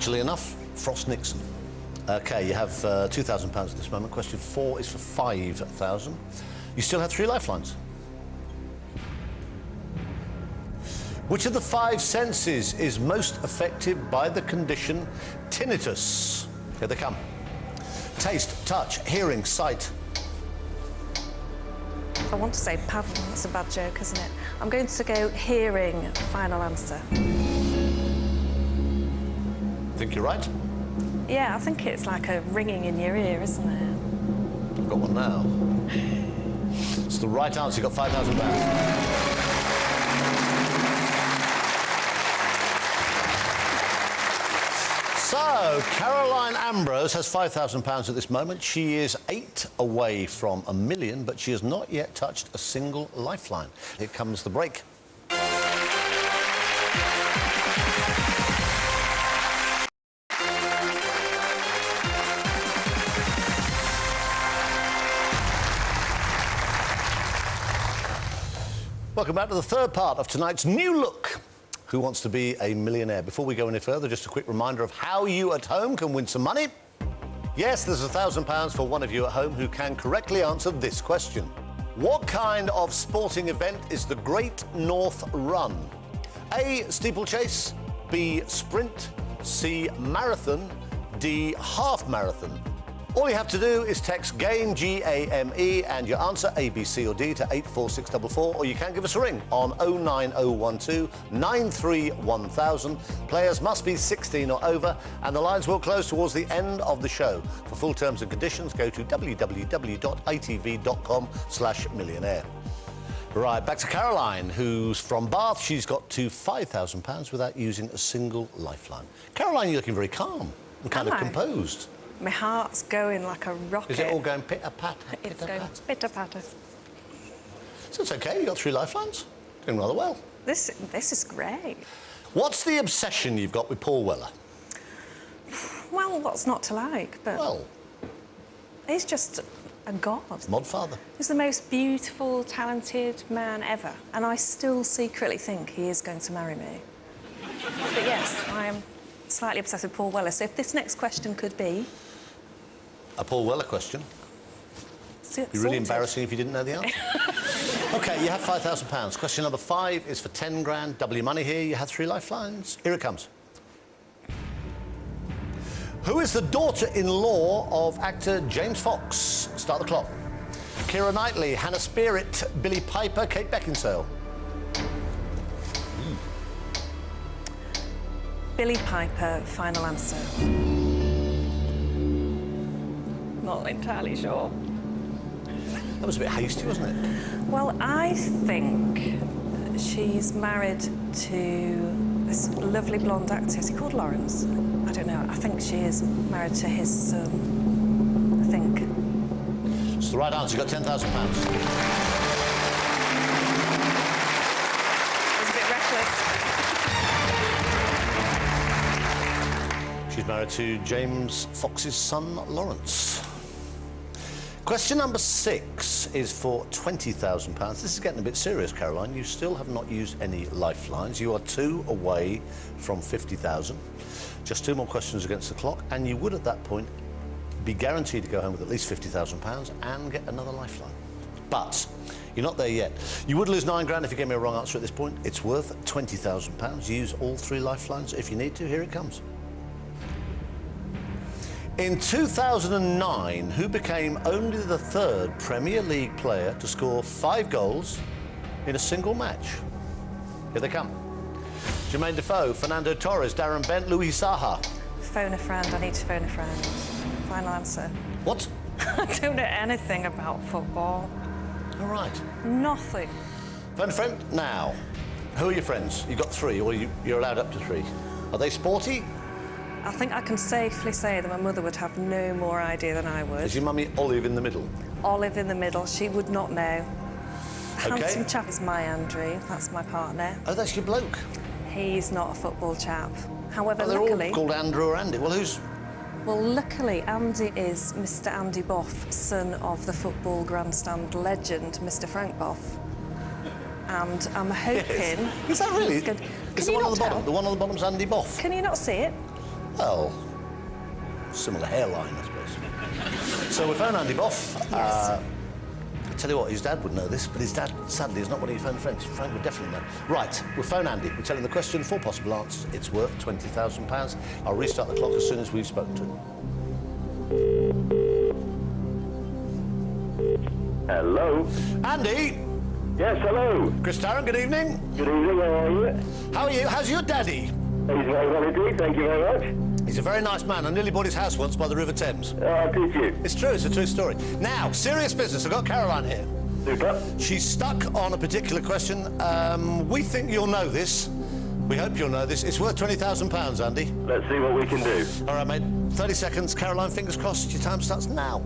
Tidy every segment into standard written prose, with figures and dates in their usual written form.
Naturally enough, Frost Nixon. OK, you have £2,000 at this moment. Question 4 is for 5,000. You still have 3 lifelines. Which of the 5 senses is most affected by the condition tinnitus? Here they come. Taste, touch, hearing, sight. I want to say paddle. That's a bad joke, isn't it? I'm going to go hearing. Final answer. Think you're right? Yeah, I think it's like a ringing in your ear, isn't it? I've got one now. It's the right answer. You got £5,000. So, Caroline Ambrose has £5,000 at this moment. She is 8 away from £1 million, but she has not yet touched a single lifeline. Here comes the break. Welcome back to the third part of tonight's New Look. Who wants to be a millionaire? Before we go any further, just a quick reminder of how you at home can win some money. Yes, there's £1,000 for one of you at home who can correctly answer this question. What kind of sporting event is the Great North Run? A, steeplechase, B, sprint, C, marathon, D, half marathon. All you have to do is text GAME, G-A-M-E, and your answer, A, B, C or D, to 84644, or you can give us a ring on 09012 931000. Players must be 16 or over, and the lines will close towards the end of the show. For full terms and conditions, go to www.itv.com/millionaire. Right, back to Caroline, who's from Bath. She's got to £5,000 without using a single lifeline. Caroline, you're looking very calm and kind of composed. My heart's going like a rocket. Is it all going pitter-patter? It's going pitter-patter. So it's OK, you got 3 lifelines. Doing rather well. This is great. What's the obsession you've got with Paul Weller? Well, what's not to like, but... Well... He's just a god. Modfather. He's the most beautiful, talented man ever, and I still secretly think he is going to marry me. But yes, I am slightly obsessed with Paul Weller, so if this next question could be... A Paul Weller question. It'd be really embarrassing if you didn't know the answer. OK, you have £5,000. Question number 5 is for 10 grand. Double your money here. You have 3 lifelines. Here it comes. Who is the daughter-in-law of actor James Fox? Start the clock. Keira Knightley, Hannah Spearritt, Billy Piper, Kate Beckinsale. Billy Piper, final answer. Not entirely sure. That was a bit hasty, wasn't it? Well, I think she's married to this lovely blonde actor. Is he called Lawrence? I don't know. I think she is married to his son, I think. It's the right answer. You got £10,000. It's a bit reckless. She's married to James Fox's son, Lawrence. Question number 6 is for £20,000. This is getting a bit serious, Caroline. You still have not used any lifelines. You are 2 away from 50,000. Just 2 more questions against the clock, and you would, at that point, be guaranteed to go home with at least £50,000 and get another lifeline. But you're not there yet. You would lose 9 grand if you gave me a wrong answer at this point. It's worth £20,000. Use all 3 lifelines if you need to. Here it comes. In 2009, who became only the 3rd Premier League player to score 5 goals in a single match? Here they come. Jermaine Defoe, Fernando Torres, Darren Bent, Louis Saha. Phone a friend. I need to phone a friend. Final answer. What? I don't know anything about football. All right. Nothing. Phone a friend now. Who are your friends? You've got 3, or you're allowed up to 3. Are they sporty? I think I can safely say that my mother would have no more idea than I would. Is your mummy Olive in the middle? Olive in the middle. She would not know. OK. Handsome chap is my Andrew. That's my partner. Oh, that's your bloke. He's not a football chap. However, They're luckily... all called Andrew or Andy. Well, who's... Well, luckily, Andy is Mr. Andy Boff, son of the football grandstand legend, Mr. Frank Boff. And I'm hoping... Yes. Is that really? Can Is the you one not on the bottom? tell? The one on the bottom's Andy Boff? Can you not see it? Well, similar hairline, I suppose. So we phone Andy Boff. Yes. I tell you what, his dad would know this, but his dad, sadly, is not one of your phone friends. Frank would definitely know. Right, we'll phone Andy. We tell him the question, 4 possible answers. It's worth £20,000. I'll restart the clock as soon as we've spoken to him. Hello. Andy! Yes, hello. Chris Tarrant, good evening. Good evening, how are you? How are you? How's your daddy? He's very well indeed, thank you very much. He's a very nice man. I nearly bought his house once by the River Thames. Did you? It's true, it's a true story. Now, serious business. I've got Caroline here. Super. She's stuck on a particular question. We think you'll know this. We hope you'll know this. It's worth £20,000, Andy. Let's see what we can do. All right, mate. 30 seconds. Caroline, fingers crossed. Your time starts now.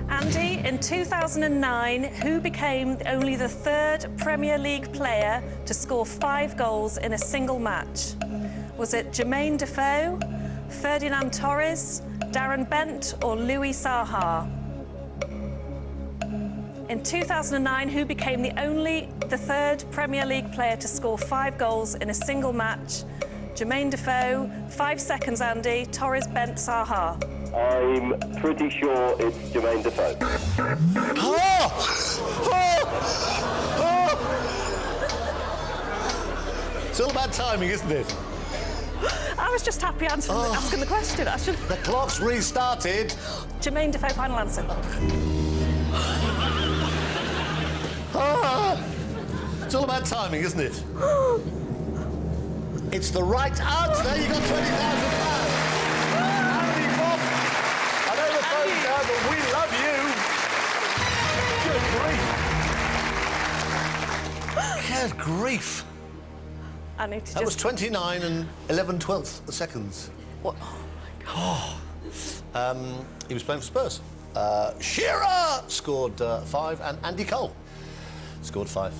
Andy, in 2009, who became only the 3rd Premier League player to score 5 goals in a single match? Was it Jermaine Defoe, Ferdinand Torres, Darren Bent or Louis Saha? In 2009, who became the 3rd Premier League player to score 5 goals in a single match? Jermaine Defoe, 5 seconds, Andy, Torres, Bent, Saha. I'm pretty sure it's Jermaine Defoe. It's all about timing, isn't it? I was just happy asking the question. The clock's restarted. Jermaine Defoe, final answer. It's all about timing, isn't it? It's the right answer. You got £20,000. Andy Boff. I know the phone's down, but we love you. Good grief. Good grief. I need to That was 29 and 11/12 seconds. What? Oh, my God. He was playing for Spurs. Shearer scored 5 and Andy Cole scored 5.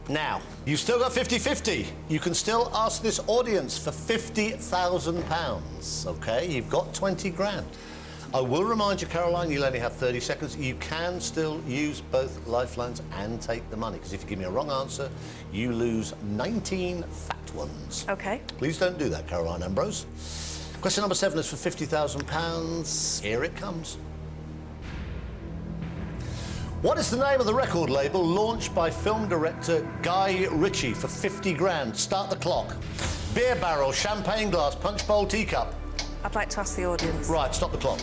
Now, you've still got 50-50. You can still ask this audience for £50,000, OK? You've got 20 grand. I will remind you, Caroline, you'll only have 30 seconds. You can still use both lifelines and take the money, because if you give me a wrong answer, you lose 19 fat ones. OK. Please don't do that, Caroline Ambrose. Question number 7 is for £50,000. Here it comes. What is the name of the record label launched by film director Guy Ritchie for 50 grand? Start the clock. Beer barrel, champagne glass, punch bowl, teacup. I'd like to ask the audience. Right, stop the clock.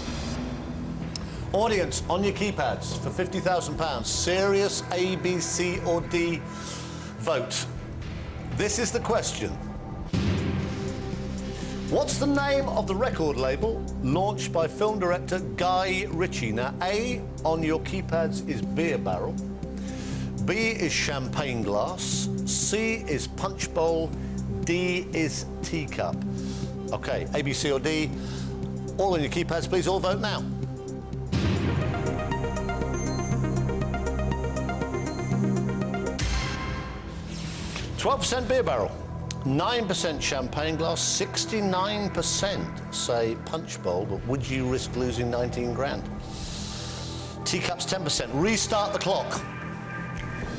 Audience, on your keypads for £50,000. Serious A, B, C or D vote. This is the question. What's the name of the record label launched by film director Guy Ritchie? Now, A on your keypads is beer barrel, B is champagne glass, C is punch bowl, D is teacup. OK, A, B, C or D, all on your keypads, please all vote now. %, beer barrel, 9% champagne glass, 69% say punch bowl, but would you risk losing 19 grand? Teacups 10%. Restart the clock.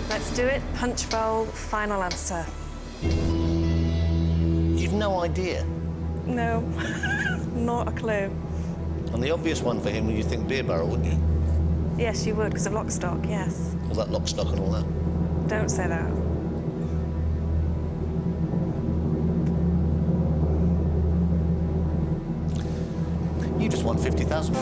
Let's do it. Punch bowl, final answer. You've no idea. No, not a clue. And the obvious one for him, you think beer barrel, wouldn't you? Yes, you would, because of lock stock, yes. All that lock, stock and all that. Don't say that. You just won £50,000.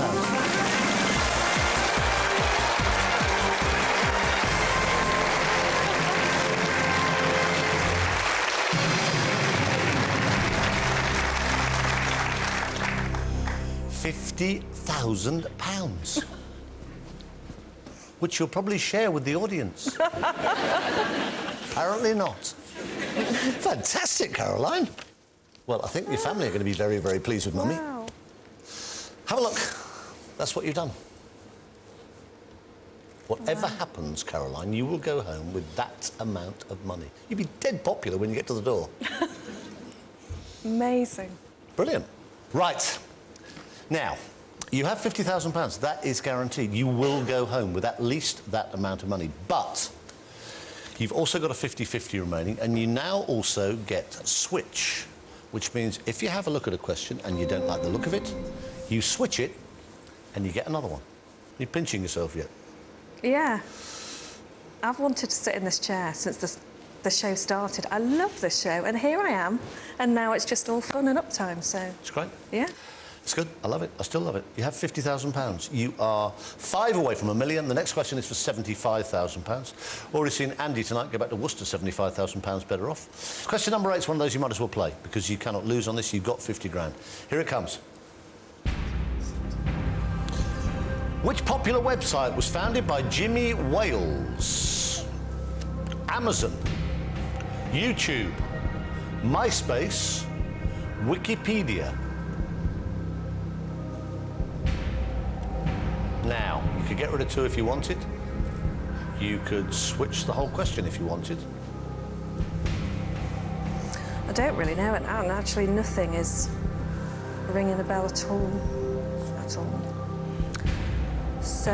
£50,000, which you'll probably share with the audience. Apparently not. Fantastic, Caroline. Well, I think your family are going to be very, very pleased with Mummy. Wow. Have a look. That's what you've done. Whatever happens, Caroline, you will go home with that amount of money. You'll be dead popular when you get to the door. Amazing. Brilliant. Right. Now, you have £50,000. That is guaranteed. You will go home with at least that amount of money. But you've also got a 50-50 remaining, and you now also get Switch, which means if you have a look at a question and you don't like the look of it, you switch it and you get another one. You're pinching yourself yet? Yeah. I've wanted to sit in this chair since the show started. I love this show, and here I am, and now it's just all fun and uptime, so... It's great. Yeah. It's good. I love it. I still love it. You have £50,000. You are 5 away from £1 million. The next question is for £75,000. Already seen Andy tonight go back to Worcester, £75,000 better off. Question number 8 is one of those you might as well play because you cannot lose on this. You've got 50 grand. Here it comes. Which popular website was founded by Jimmy Wales? Amazon, YouTube, MySpace, Wikipedia. Now, you could get rid of 2 if you wanted. You could switch the whole question if you wanted. I don't really know it now, and actually nothing is ringing a bell at all. At all. So,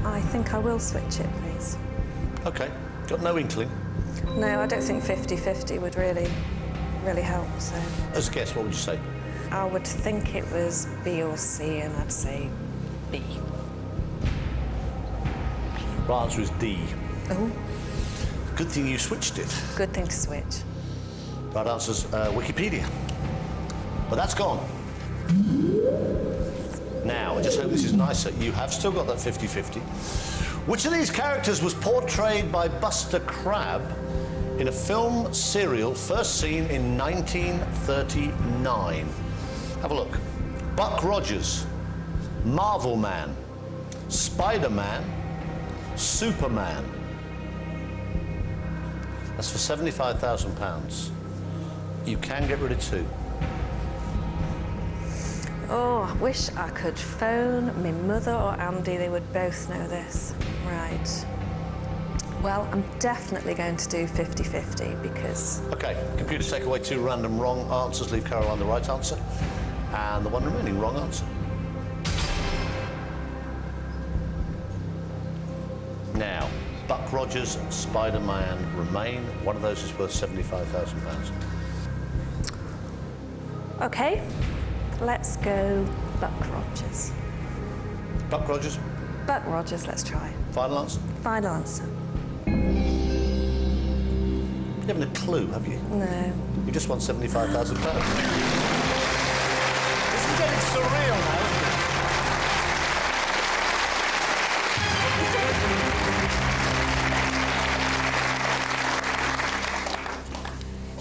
I think I will switch it, please. OK. Got no inkling. No, I don't think 50-50 would really help, so... As a guess, what would you say? I would think it was B or C, and I'd say B. Right answer is D. Oh, Good thing you switched it. good thing to switch. Right answer's Wikipedia. But that's gone. Now, I just hope this is nicer. You have still got that 50-50. Which of these characters was portrayed by Buster Crabbe in a film serial first seen in 1939? Have a look. Buck Rogers, Marvel Man, Spider-Man, Superman. That's for £75,000. You can get rid of 2. Oh, I wish I could phone my mother or Andy. They would both know this. Right. Well, I'm definitely going to do 50-50 because... OK, computers take away 2 random wrong answers, leave Caroline the right answer, and the one remaining wrong answer. Now, Buck Rogers, Spider-Man remain. One of those is worth £75,000. OK, let's go Buck Rogers. Buck Rogers, Buck Rogers, let's try. final answer. Final answer. You haven't a clue, have you? No. You just won £75,000. This is getting surreal now, isn't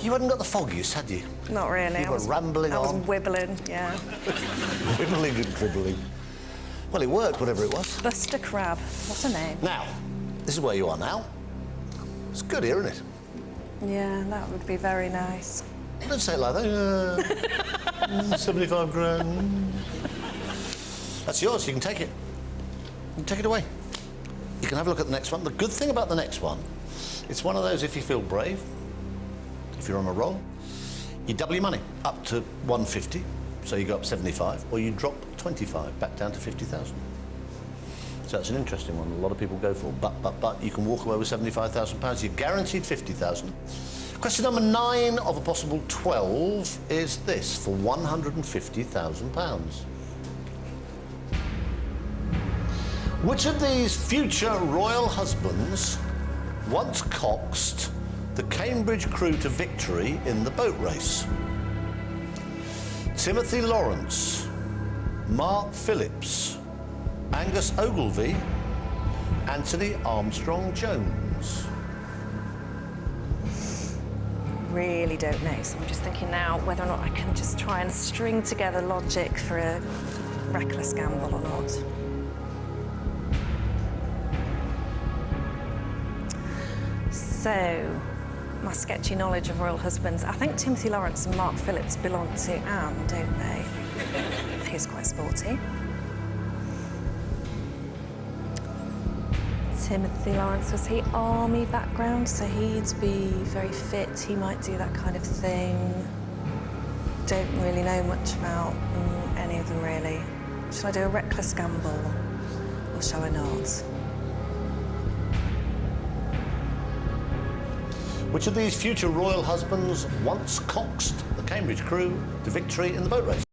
it? You hadn't got the foggiest, had you? Not really. You were rambling I was on. wibbling, yeah. Wibbling and dribbling. Well, it worked, whatever it was. Buster Crabbe. What a name. Now, this is where you are now. It's good here, isn't it? Yeah, that would be very nice. Don't say it like that. 75 grand. That's yours. You can take it. You can take it away. You can have a look at the next one. The good thing about the next one, it's one of those if you feel brave, if you're on a roll, you double your money up to 150, so you go up 75, or you drop 25 back down to 50,000. So that's an interesting one. A lot of people go for. But you can walk away with £75,000. You're guaranteed 50,000. Question number 9 of a possible 12 is this for £150,000. Which of these future royal husbands once coaxed the Cambridge crew to victory in the boat race? Timothy Lawrence, Mark Phillips, Angus Ogilvy, Anthony Armstrong-Jones. Really don't know, so I'm just thinking now whether or not I can just try and string together logic for a reckless gamble or not. So, my sketchy knowledge of royal husbands, I think Timothy Lawrence and Mark Phillips belong to Anne, don't they? He's quite sporty. Timothy Lawrence, was he army background, so he'd be very fit, he might do that kind of thing. Don't really know much about any of them, really. Shall I do a reckless gamble, or shall I not? Which of these future royal husbands once coaxed the Cambridge crew to victory in the boat race?